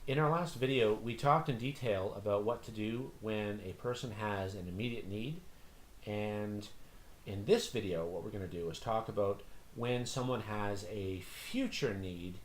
In our last video, we talked in detail about what to do when a person has an immediate need, and in this video, what we're going to do is talk about when someone has a future need,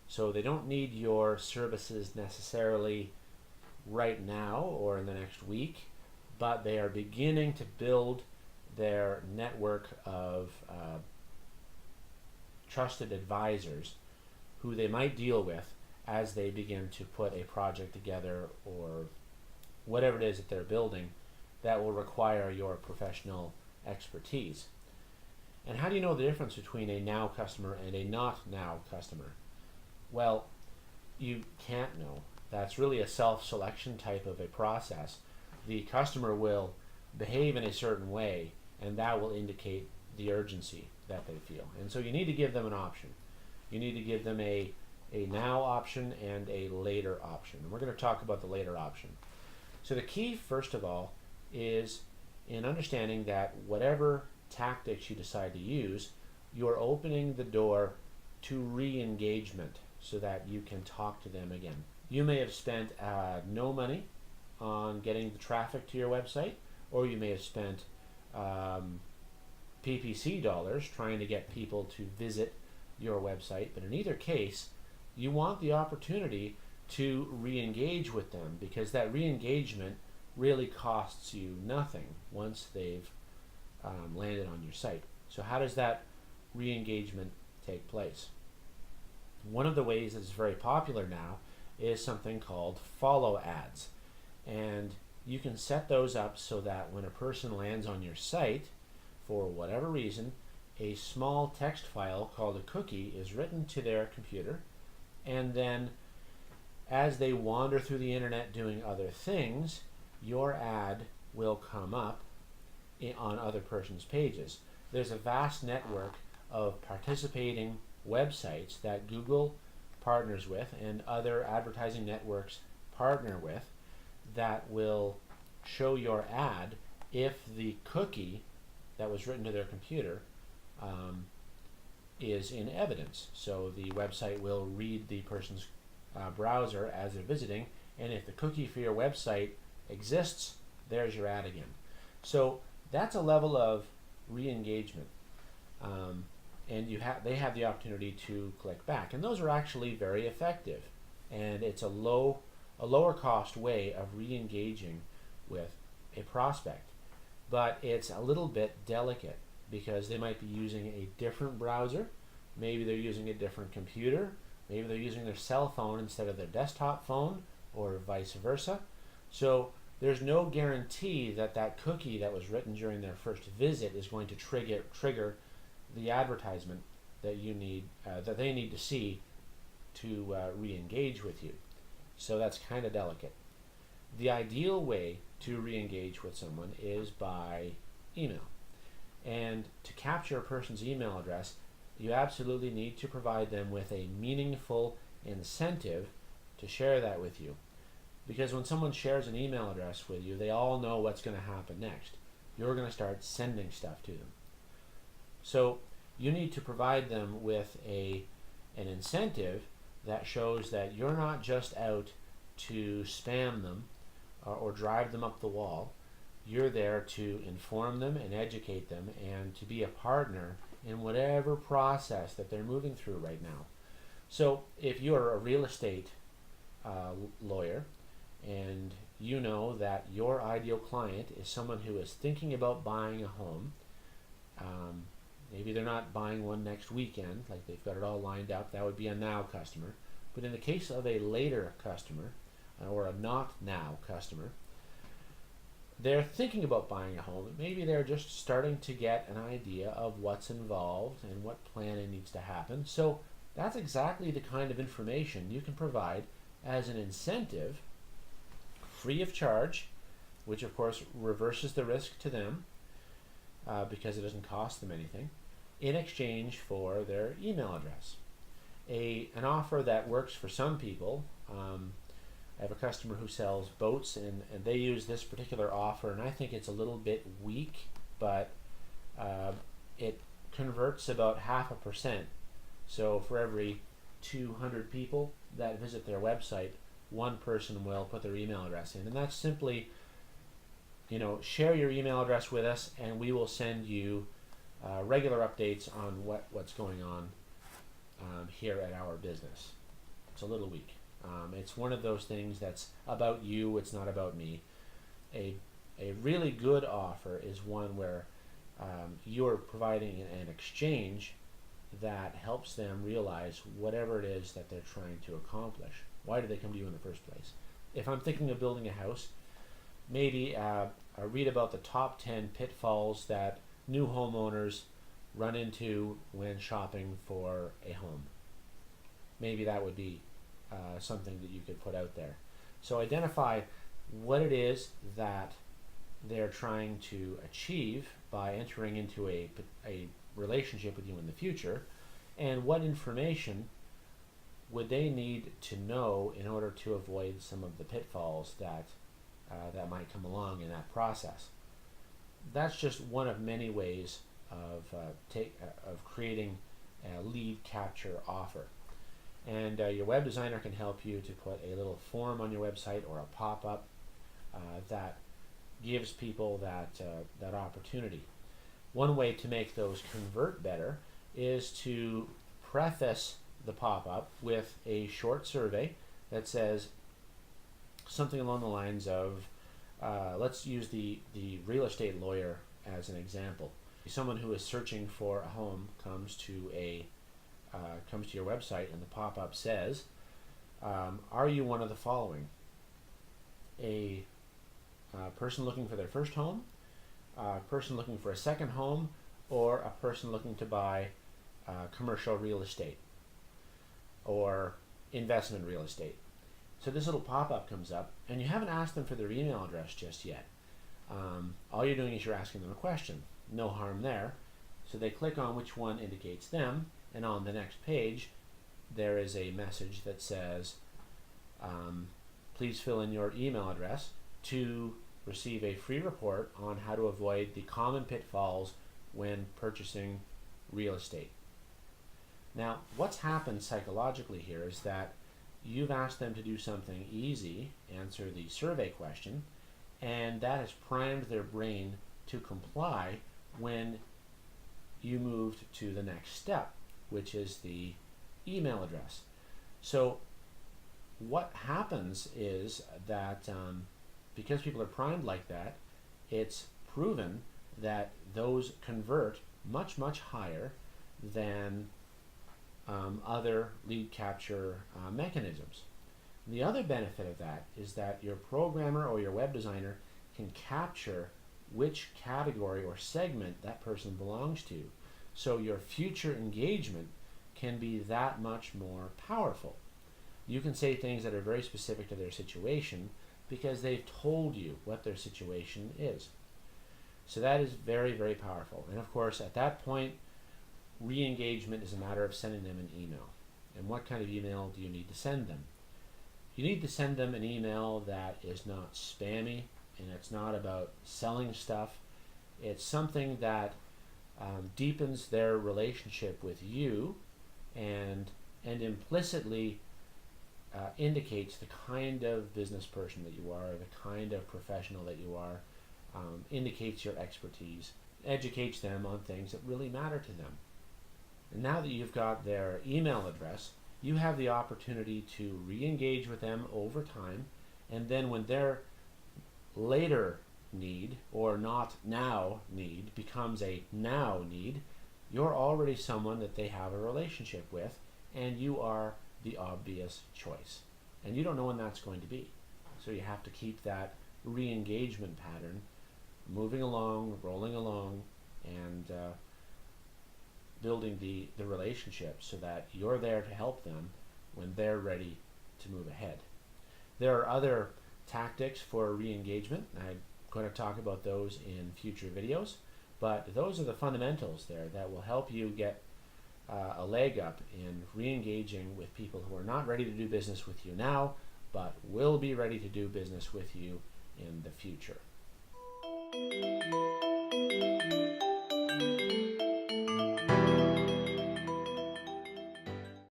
so they don't need your services necessarily right now or in the next week, but they are beginning to build their network of trusted advisors who they might deal with as they begin to put a project together or whatever it is that they're building that will require your professional expertise. And how do you know the difference between a now customer and a not now customer? Well, you can't know. That's really a self-selection type of a process. The customer will behave in a certain way, and that will indicate the urgency that they feel. And so you need to give them an option. You need to give them a now option and a later option. And we're going to talk about the later option. So the key, first of all, is in understanding that whatever tactics you decide to use, you're opening the door to re-engagement so that you can talk to them again. You may have spent no money on getting the traffic to your website, or you may have spent PPC dollars trying to get people to visit your website, but in either case, you want the opportunity to re-engage with them, because that re-engagement really costs you nothing once they've landed on your site. So how does that re-engagement take place? One of the ways that is very popular now is something called follow ads, and you can set those up so that when a person lands on your site, for whatever reason, a small text file called a cookie is written to their computer, and then as they wander through the internet doing other things, your ad will come up on other person's pages. There's a vast network of participating websites that Google partners with and other advertising networks partner with that will show your ad if the cookie that was written to their computer is in evidence. So the website will read the person's browser as they're visiting, and if the cookie for your website exists, there's your ad again. So that's a level of re-engagement, and they have the opportunity to click back, and those are actually very effective, and it's a lower cost way of re-engaging with a prospect. But it's a little bit delicate because they might be using a different browser, maybe they're using a different computer, maybe they're using their cell phone instead of their desktop phone, or vice versa. So there's no guarantee that that cookie that was written during their first visit is going to trigger the advertisement that you need, that they need to see to re-engage with you. So that's kind of delicate. The ideal way to re-engage with someone is by email. And to capture a person's email address, you absolutely need to provide them with a meaningful incentive to share that with you. Because when someone shares an email address with you, they all know what's going to happen next. You're going to start sending stuff to them. So you need to provide them with an incentive that shows that you're not just out to spam them or drive them up the wall. You're there to inform them and educate them and to be a partner in whatever process that they're moving through right now. So if you're a real estate lawyer and you know that your ideal client is someone who is thinking about buying a home, maybe they're not buying one next weekend, like they've got it all lined up, that would be a now customer. But in the case of a later customer, or a not now customer, they're thinking about buying a home. Maybe they're just starting to get an idea of what's involved and what planning needs to happen. So that's exactly the kind of information you can provide as an incentive, free of charge, which of course reverses the risk to them because it doesn't cost them anything, in exchange for their email address. An offer that works for some people. I have a customer who sells boats, and they use this particular offer, and I think it's a little bit weak, but it converts about 0.5%. So for every 200 people that visit their website, one person will put their email address in, and that's simply, share your email address with us, and we will send you regular updates on what's going on here at our business. It's a little weak. It's one of those things that's about you. It's not about me. A really good offer is one where you're providing an exchange that helps them realize whatever it is that they're trying to accomplish. Why did they come to you in the first place? If I'm thinking of building a house, maybe I read about the top 10 pitfalls that new homeowners run into when shopping for a home. Maybe that would be something that you could put out there. So identify what it is that they're trying to achieve by entering into a relationship with you in the future, and what information would they need to know in order to avoid some of the pitfalls that might come along in that process. That's just one of many ways of creating a lead capture offer. And your web designer can help you to put a little form on your website or a pop-up that gives people that opportunity. One way to make those convert better is to preface the pop-up with a short survey that says something along the lines of, let's use the real estate lawyer as an example. Someone who is searching for a home comes to your website, and the pop-up says, are you one of the following? A person looking for their first home, a person looking for a second home, or a person looking to buy commercial real estate or investment real estate. So this little pop-up comes up, and you haven't asked them for their email address just yet. All you're doing is you're asking them a question. No harm there. So they click on which one indicates them, and on the next page there is a message that says, please fill in your email address to receive a free report on how to avoid the common pitfalls when purchasing real estate. Now, what's happened psychologically here is that you've asked them to do something easy, answer the survey question, and that has primed their brain to comply when you moved to the next step, which is the email address. So what happens is that because people are primed like that, it's proven that those convert much, much higher than other lead capture mechanisms. The other benefit of that is that your programmer or your web designer can capture which category or segment that person belongs to. So your future engagement can be that much more powerful. You can say things that are very specific to their situation because they've told you what their situation is. So that is very, very powerful. And of course, at that point, re-engagement is a matter of sending them an email. And what kind of email do you need to send them? You need to send them an email that is not spammy, and it's not about selling stuff. It's something that deepens their relationship with you and implicitly indicates the kind of business person that you are, the kind of professional that you are, indicates your expertise, educates them on things that really matter to them. And now that you've got their email address, you have the opportunity to re-engage with them over time, and then when their later need, or not now need, becomes a now need, you're already someone that they have a relationship with, and you are the obvious choice. And you don't know when that's going to be. So you have to keep that re-engagement pattern moving along, rolling along, and building the relationship so that you're there to help them when they're ready to move ahead. There are other tactics for re-engagement. I'm going to talk about those in future videos, but those are the fundamentals there that will help you get a leg up in re-engaging with people who are not ready to do business with you now, but will be ready to do business with you in the future.